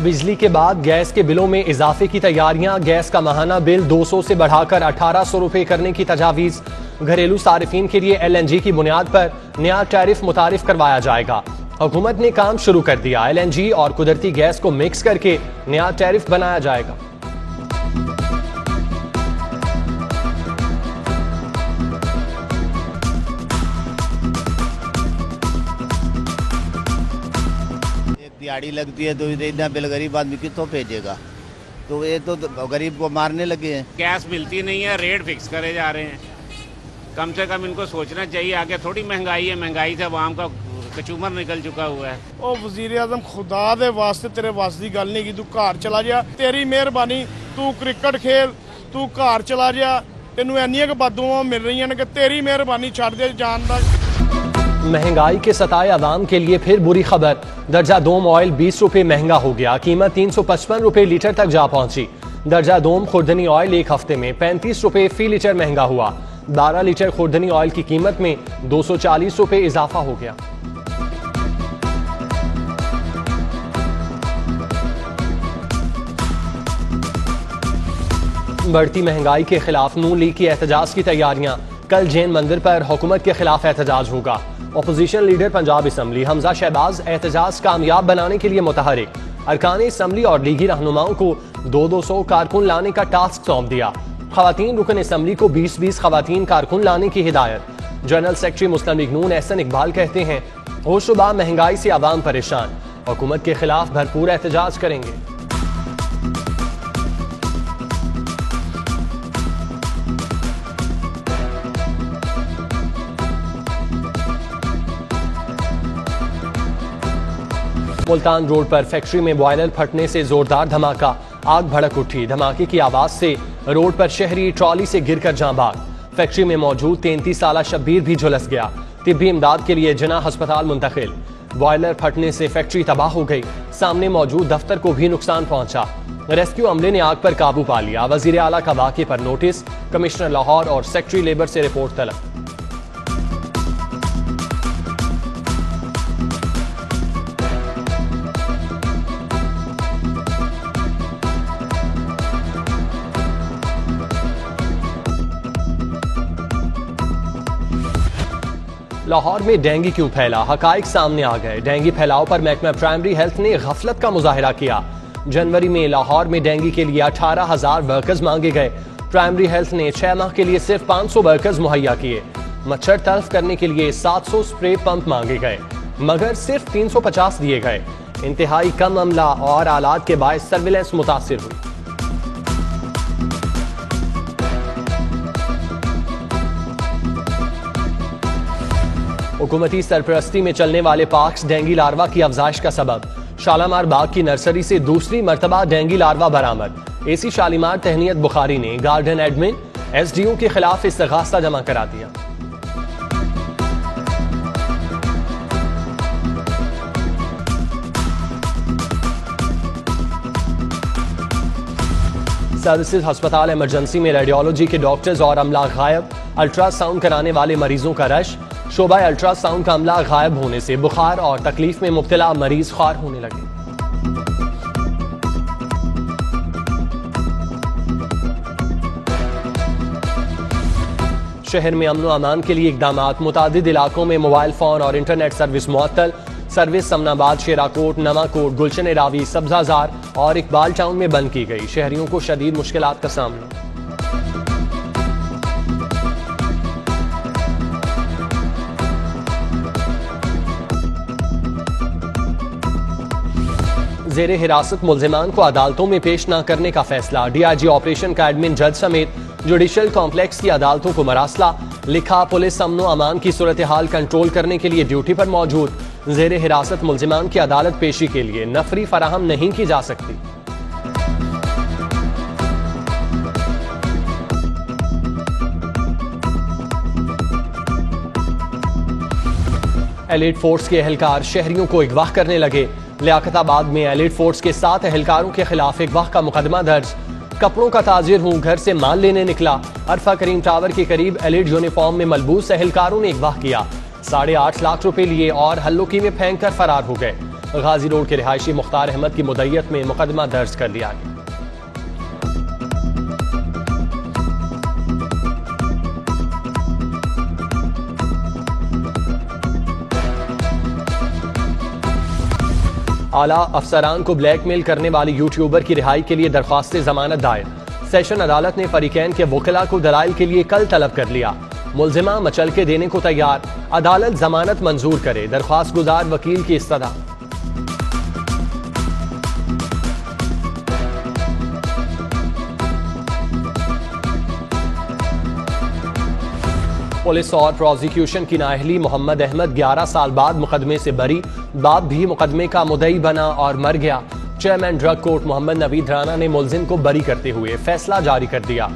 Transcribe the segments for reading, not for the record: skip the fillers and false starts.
बिजली के बाद गैस के बिलों में इजाफे की तैयारियां। गैस का माहाना बिल 200 से बढ़ाकर 1800 रुपए करने की तजावीज। घरेलू सारिफीन के लिए LNG की बुनियाद पर नया टैरिफ मुतारिफ करवाया जाएगा। हुकूमत ने काम शुरू कर दिया। LNG और कुदरती गैस को मिक्स करके नया टैरिफ बनाया जाएगा। दिहाड़ी लगती है तो इतना बिल गरीब आदमी कितों भेजेगा, तो ये तो गरीब को मारने लगे हैं। गैस मिलती नहीं है, रेट फिक्स करे जा रहे हैं। कम से कम इनको सोचना चाहिए, आगे थोड़ी महंगाई है, महंगाई से आवाम का कचूमर निकल चुका हुआ है। ओ वजीर आजम, खुदा दे वास्ते तेरे वास दी गल नहीं की, तू घर चला जा, तेरी मेहरबानी, तू क्रिकेट खेल, तू घर चला जा, तेनू इन्नियां क बददुआं मिल रही हैं कि तेरी मेहरबानी छड़ दे जान दा। महंगाई के सताए अवाम के लिए फिर बुरी खबर। दर्जा दोम ऑयल 20 रुपए महंगा हो गया। कीमत 355 रुपए लीटर तक जा पहुंची। दर्जा दोम खुर्दनी ऑयल एक हफ्ते में 35 रुपए फी लीटर महंगा हुआ। 12 लीटर खुर्दनी ऑयल की कीमत में 240 रुपए इजाफा हो गया। बढ़ती महंगाई के खिलाफ नून लीग की एहतजाज की तैयारियां। कल जैन मंदिर पर हुकूमत के खिलाफ एहतजाज होगा। Opposition leader Punjab assembly Hamza Shahbaz एहतजाज कामयाब बनाने के लिए मुतहरिक। अरकान असम्बली और लीगी रहनुमाओं को 200 कारकुन लाने का टास्क सौंप दिया। खवातीन रुकन असम्बली को 20-20 खवातीन कारकुन लाने की हिदायत। जनरल सेक्रेटरी मुस्लिम लीग नून एहसन इकबाल कहते हैं, होशरुबा महंगाई से आवाम परेशान, हुकूमत के खिलाफ भरपूर एहतजाज करेंगे। मुल्तान रोड पर फैक्ट्री में बॉयलर फटने से जोरदार धमाका। आग भड़क उठी। धमाके की आवाज से रोड पर शहरी ट्रॉली से गिरकर जां बाग। फैक्ट्री में मौजूद 33 साला शब्बीर भी झुलस गया। तिब्बी इमदाद के लिए जना अस्पताल मुंतकिल। बॉयलर फटने से फैक्ट्री तबाह हो गई। सामने मौजूद दफ्तर को भी नुकसान पहुंचा। रेस्क्यू अमले ने आग पर काबू पा लिया। वजीर आला का वाक़े पर नोटिस। कमिश्नर लाहौर और सेक्रेटरी लेबर से रिपोर्ट तलब। लाहौर में डेंगू क्यों फैला, हकाइक सामने आ गए। डेंगू फैलाव पर महकमा प्राइमरी हेल्थ ने गफलत का मुजाहिरा किया। जनवरी में लाहौर में डेंगू के लिए 18,000 वर्कर्स मांगे गए। प्राइमरी हेल्थ ने 6 माह के लिए सिर्फ 500 वर्कर्स मुहैया किए। मच्छर तल्फ करने के लिए 700 स्प्रे पंप मांगे गए, मगर सिर्फ 350 दिए गए। इंतहाई कम अमला और आलात के बायस सर्विलेंस मुतासिर हुई। हुकूमती सरपरस्ती में चलने वाले पार्क्स डेंगू लार्वा की अफजाइश का सबब। शालामार बाग की नर्सरी से दूसरी मरतबा डेंगू लार्वा बरामद। एसी शालीमार तहनीत बुखारी ने गार्डन एडमिन SDO के खिलाफ इस्तगासा जमा करा दिया। सर्विसेज अस्पताल इमरजेंसी में रेडियोलॉजी के डॉक्टर्स और अमला गायब। अल्ट्रासाउंड कराने वाले मरीजों का रश। शोबा अल्ट्रासाउंड का अमला गायब होने से बुखार और तकलीफ में मुब्तला मरीज ख्वार होने लगे। शहर में अमन अमान के लिए इकदामात। मुतादिद इलाकों में मोबाइल फोन और इंटरनेट सर्विस मुअत्तल। सर्विस समनाबाद, शेराकोट, नवाकोट, गुलशन रावी, सब्जाजार और इकबाल टाउन में बंद की गई। शहरियों को शदीद मुश्किलात का सामना। जेरे हिरासत मुल्जिमान को अदालतों में पेश न करने का फैसला। DIG ऑपरेशन का एडमिन जज समेत जुडिशल कॉम्प्लेक्स की अदालतों को मरासला। लिखा, पुलिस अमनो अमान की सूरत हाल कंट्रोल करने के लिए ड्यूटी पर मौजूद। जेरे हिरासत मुल्जिमान की अदालत पेशी के लिए नफरी फराहम नहीं की जा सकती। एलिट फोर्स के एहलकार शहरियों को अगवा करने लगे। लियाकताबाद में एलिट फोर्स के 7 एहलकारों के खिलाफ अगवा का मुकदमा दर्ज। कपड़ों का ताजिर हूं, घर से माल लेने निकला। अरफा करीम टावर के करीब एलिट यूनिफॉर्म में मलबूस एहलकारों ने अगवा किया। 8.5 लाख रुपए लिए और हल्लोकी में फेंक कर फरार हो गए। गाजी रोड के रिहायशी मुख्तार अहमद की मुद्दत में मुकदमा दर्ज कर लिया गया। आला अफसरान को ब्लैकमेल करने वाली यूट्यूबर की रिहाई के लिए दरख्वास्त जमानत दायर। सेशन अदालत ने फरीकैन के वकीला को दलाइल के लिए कल तलब कर लिया। मुलजिमा मचल के देने को तैयार, अदालत जमानत मंजूर करे, दरख्वास्त गुजार वकील की इस्तदा। पुलिस और प्रोसिक्यूशन की नाअहली, मोहम्मद अहमद 11 साल बाद मुकदमे से बरी, बाप भी मुकदमे का मुद्दई बना और मर गया। Chairman drug court Mohammad Naveed Rana ने मुलजिम को बरी करते हुए फैसला जारी कर दिया।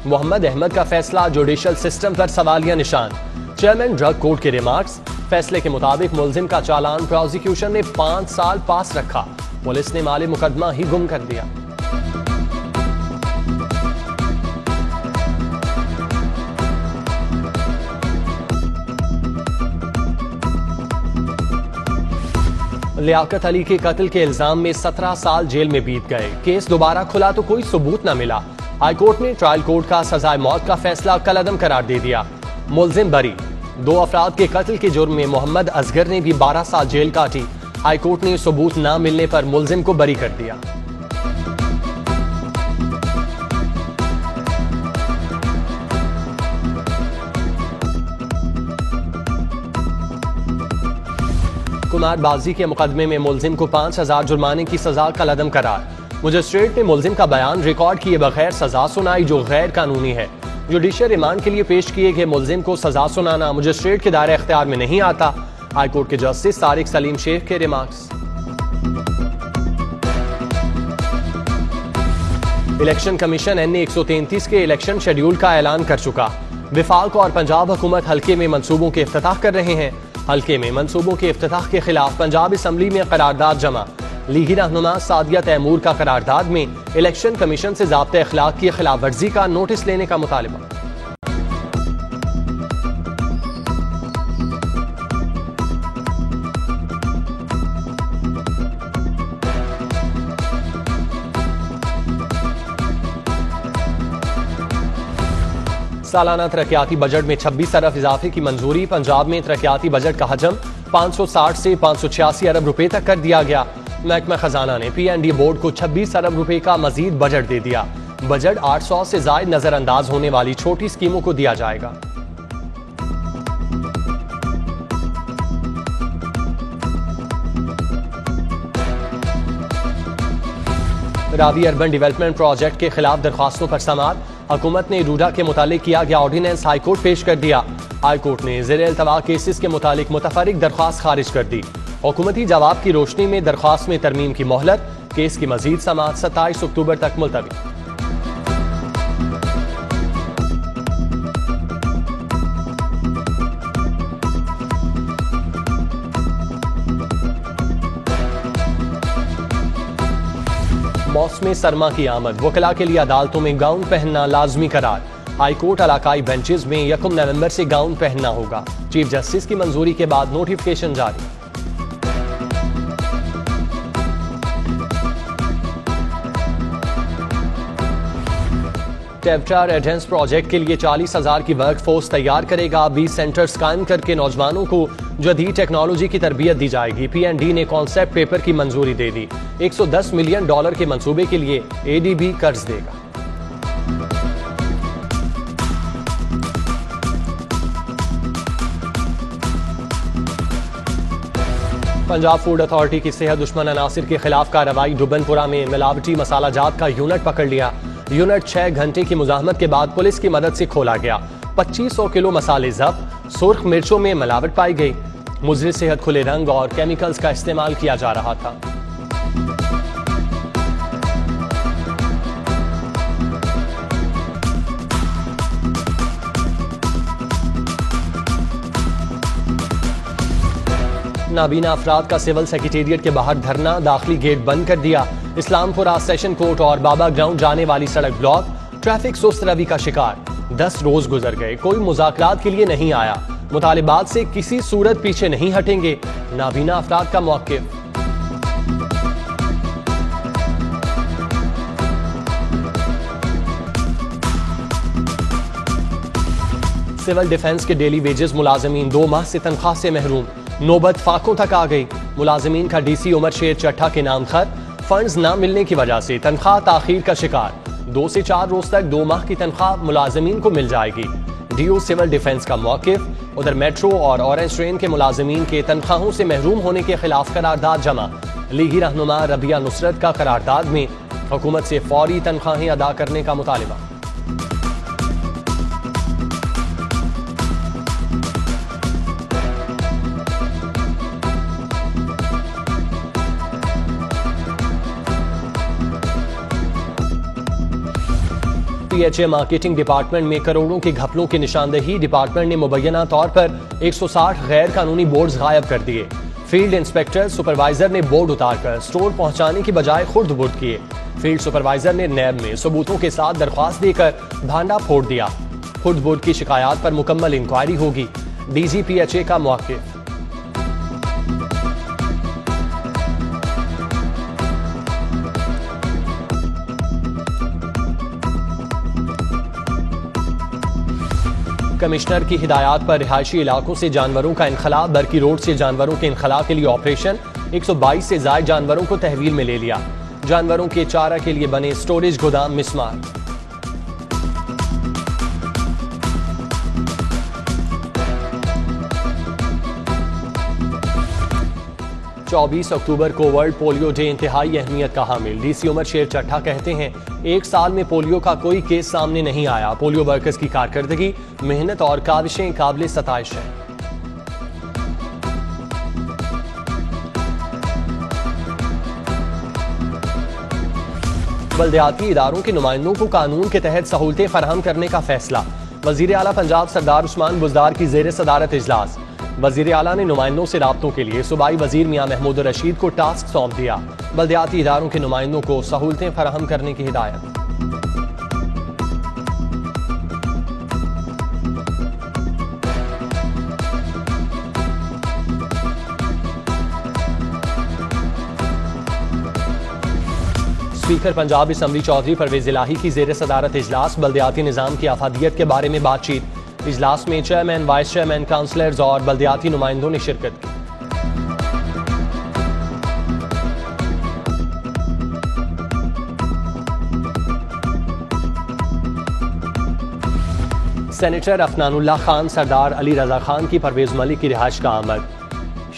मोहम्मद अहमद का फैसला जुडिशल सिस्टम पर सवालिया निशान। चेयरमैन ड्रग कोर्ट के रिमार्क्स, फैसले के मुताबिक मुलजिम का चालान प्रोसिक्यूशन ने 5 साल पास रखा, पुलिस ने माले मुकदमा ही गुम कर दिया। लियाकत अली के कत्ल के इल्जाम में 17 साल जेल में बीत गए। केस दोबारा खुला तो कोई सबूत न मिला। हाईकोर्ट ने ट्रायल कोर्ट का सजाए मौत का फैसला कलअदम करार दे दिया। मुलजिम बरी। 2 अफराद के कत्ल के जुर्म में मोहम्मद असगर ने भी 12 साल जेल काटी। हाईकोर्ट ने सबूत न मिलने पर मुलजिम को बरी कर दिया। कुमारबाजी के मुकदमे में मुलजिम को 5000 जुर्माने की सजा कलअदम करार। मजिस्ट्रेट ने मुलजिम का बयान रिकॉर्ड किए बगैर सजा सुनाई, जो गैर कानूनी है। जुडिशियल रिमांड के लिए पेश किए गए मुलजिम को सजा सुनाना मजिस्ट्रेट के दायरे इख्तियार में नहीं आता। हाईकोर्ट के जस्टिस तारिक सलीम शेख के रिमार्क्स। इलेक्शन कमीशन NA 133 के इलेक्शन शेड्यूल का ऐलान कर चुका। विफाक और पंजाब हुकूमत हल्के में मंसूबों के इफ्तिताह कर रहे हैं। हल्के में मंसूबों के इफ्तिताह के खिलाफ पंजाब असम्बली में करारदाद जमा। लीगी रहनुमा सादिया तैमूर का करारदाद में इलेक्शन कमीशन से ज़ाब्ते अखलाक की खिलाफ वर्जी का नोटिस लेने का मुतालबा। सालाना तरक्याती बजट में 26 अरब इजाफे की मंजूरी। पंजाब में तरक्याती बजट का हजम 560 से 586 अरब रुपए तक कर दिया गया। महकमा खजाना ने PND बोर्ड को 26 अरब रुपए का मजीद बजट दे दिया। बजट 800 से जायद नजरअंदाज होने वाली छोटी स्कीमों को दिया जाएगा। रावी अर्बन डेवलपमेंट प्रोजेक्ट के खिलाफ दरख्वास्तों पर समाअत। हुकूमत ने रूडा के मुतालिक किया गया ऑर्डिनेंस हाईकोर्ट पेश कर दिया। हाईकोर्ट ने ज़ेर इल्तवा केसेस के मुतालिक मुतफरिक दरख्वास्त खारिज कर दी। हुकूमती जवाब की रोशनी में दरख्वास्त में तरमीम की मोहलत। केस की मजीद समाअत 27 अक्टूबर तक मुलतवी। मौसम सरमा की आमद। वकला के लिए अदालतों में गाउन पहनना लाजमी करार। हाईकोर्ट इलाकाई बेंचेस में 1 नवंबर से गाउन पहनना होगा। चीफ जस्टिस की मंजूरी के बाद नोटिफिकेशन जारी। टेप्टार एडेंस प्रोजेक्ट के लिए 40,000 की वर्क फोर्स तैयार करेगा। 20 सेंटर्स कायम करके नौजवानों को जदीद टेक्नोलॉजी की तरबियत दी जाएगी। PND ने कॉन्सेप्ट पेपर की मंजूरी दे दी। $110 मिलियन के मंसूबे के लिए ADB कर्ज देगा। पंजाब फूड अथॉरिटी की सेहत दुश्मन अनासिर के खिलाफ कार्रवाई। डुबनपुरा में मिलावटी मसाला जात का यूनिट पकड़ लिया। यूनिट 6 घंटे की मुजाहमत के बाद पुलिस की मदद से खोला गया। 2500 किलो मसाले जब्त। सुर्ख मिर्चों में मिलावट पाई गई। मुज़र सेहत खुले रंग और केमिकल्स का इस्तेमाल किया जा रहा था। नाबीना अफराद का सिविल सेक्रेटेरिएट के बाहर धरना। दाखिली गेट बंद कर दिया। इस्लामपुरा सेशन कोर्ट और बाबा ग्राउंड जाने वाली सड़क ब्लॉक। ट्रैफिक सुस्त रवि का शिकार। 10 रोज गुजर गए, कोई मुज़ाकरात के लिए नहीं आया। मुतालिबात से किसी सूरत पीछे नहीं हटेंगे। नाबीना अफराद का मौक़िफ़। सिविल डिफेंस के डेली वेजेस मुलाजमीन 2 माह से तनख्वाह से महरूम, नौबत फाकों तक आ गई। मुलाजमीन का डीसी उमर शेर चट्टा के नाम खत, फंड्स न मिलने की वजह से तनख्वाह ताखीर का शिकार। 2 से 4 रोज तक 2 माह की तनख्वाह मुलाजमीन को मिल जाएगी। डीओ सिविल डिफेंस का मौकिफ। उधर मेट्रो और ऑरेंज ट्रेन के मुलाजमीन के तनख्वाहों से महरूम होने के खिलाफ करारदाद जमा। लीगी रहनुमा रबिया नुसरत का करारदाद में हुकूमत से फौरी तनख्वाहें अदा करने का मुतालिबा। पीएचए मार्केटिंग डिपार्टमेंट में करोड़ों के घपलों की निशानदेही। डिपार्टमेंट ने मुबैना तौर पर 160 गैर कानूनी बोर्ड्स गायब कर दिए। फील्ड इंस्पेक्टर सुपरवाइजर ने बोर्ड उतारकर स्टोर पहुंचाने की बजाय खुर्द बुर्द किए। फील्ड सुपरवाइजर ने नैब में सबूतों के साथ दरख्वास्त देकर भांडा फोड़ दिया। खुर्द बुर्द की शिकायत पर मुकम्मल इंक्वायरी होगी। डीजी पीएचए का मौकिफ। कमिश्नर की हिदायत पर रिहायशी इलाकों से जानवरों का इनखला। बरकी रोड से जानवरों के इनखला के लिए ऑपरेशन। 122 से ज्यादा जानवरों को तहवील में ले लिया। जानवरों के चारा के लिए बने स्टोरेज गोदाम मिसमार। चौबीस अक्टूबर को वर्ल्ड पोलियो डे इंतहाई अहमियत का हामिल। डीसी उमर शेर चट्टा कहते हैं, 1 साल में पोलियो का कोई केस सामने नहीं आया। पोलियो वर्कर्स की कारकर्दगी, मेहनत और काविशें काबिल सताइश है। बल्दियाती इदारों के नुमाइंदों को कानून के तहत सहूलतें फराहम करने का फैसला। वजीर आला पंजाब सरदार उस्मान बुज़दार की ज़ेर सदारत इजलास। वजीर आला ने नुमाइंदों से राब्तों के लिए सूबाई वजीर मियां महमूद रशीद को टास्क सौंप दिया। बल्दियाती इदारों के नुमाइंदों को सहूलतें फराहम करने की हिदायत। स्पीकर पंजाब असम्बली चौधरी परवेज इलाही की ज़ेर सदारत इजलास। बल्दियाती निज़ाम की आफादियत के बारे में बातचीत। इजलास में चेयरमैन, वाइस चेयरमैन, काउंसलर्स और बल्दियाती नुमाइंदों ने शिरकत की। सेनेटर अफनानुल्लाह खान, सरदार अली रजा खान की परवेज मलिक की रिहाइश का आमद।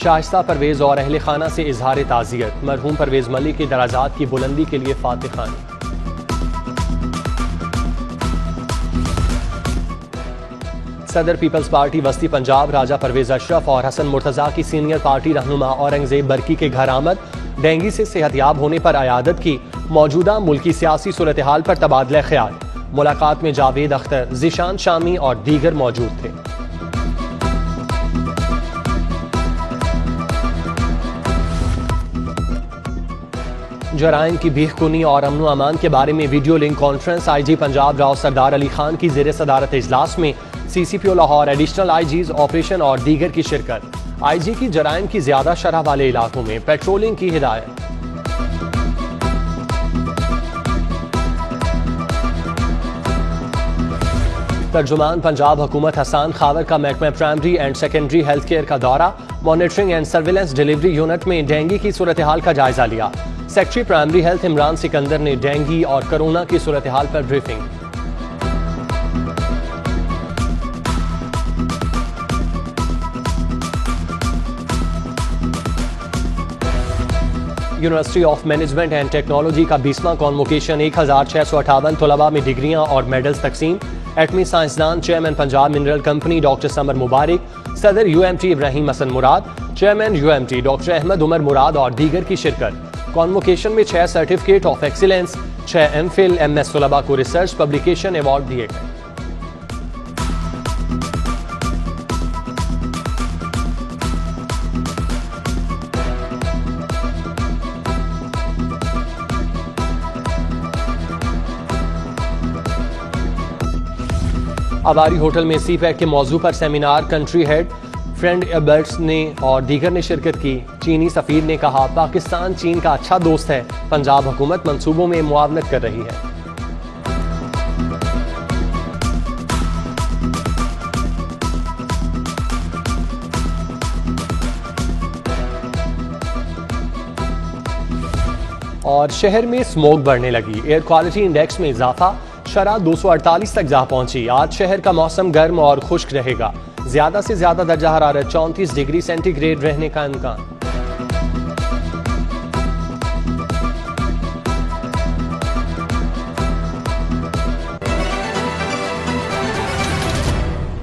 शाइस्ता परवेज और अहले खाना से इजहार ताज़ियत। मरहूम परवेज मलिक के दराजात की बुलंदी के लिए फातिह खानी। सदर पीपल्स पार्टी वस्ती पंजाब राजा परवेज अशरफ और हसन मुर्तजा की सीनियर पार्टी रहनुमा औरंगजेब बरकी के घर आमद। डेंगू से सेहतयाब होने पर अयादत की। मौजूदा मुल्की सियासी सूरत हाल पर तबादला ख्याल। मुलाकात में जावेद अख्तर, ज़ीशान शामी और दीगर मौजूद थे। जराइम की भीखकुनी और अमन अमान के बारे में video link conference. IG Punjab Rao Sardar Ali Khan की ज़ेर सदारत इजलास में CCPO Lahore, additional IGs, operation और दीगर की शिरकत। आईजी की जराइम की ज्यादा शरह वाले इलाकों में पेट्रोलिंग की हिदायत। तर्जुमान पंजाब हुकूमत हसान खावर का महकमा primary and secondary health care का दौरा। Monitoring and surveillance delivery unit में डेंगू की सूरत हाल का जायजा लिया। Secretary primary health Imran Sikandar ने डेंगू और कोरोना की सूरत हाल पर briefing. University of management and technology का 20वां कॉन्वोकेशन। 1658 तलबा में डिग्रियां और मेडल्स तकसीम। एटमी साइंसदान, chairman Punjab mineral company doctor Samar Mubarak, सदर UMT Ibrahim Hasan Murad, chairman UMT doctor Ahmad Umar Murad और दीगर की शिरकत। कॉन्वोकेशन में 6 certificate of excellence, 6 MPhil, MS तलबा को रिसर्च पब्लिकेशन अवार्ड दिए गए। अबारी होटल में सीपैक के मौजू पर सेमिनार। कंट्री हेड फ्रेंड एबर्ट्स ने और दीगर ने शिरकत की। चीनी सफीर ने कहा, पाकिस्तान चीन का अच्छा दोस्त है। पंजाब हुकूमत मंसूबों में मुआवनत कर रही है। और शहर में स्मोक बढ़ने लगी। एयर क्वालिटी इंडेक्स में इजाफा, शरह 248 तक जा पहुंची। आज शहर का मौसम गर्म और खुश्क रहेगा। ज्यादा से ज्यादा दर्जा हरारत 34 डिग्री सेंटीग्रेड रहने का इम्कान।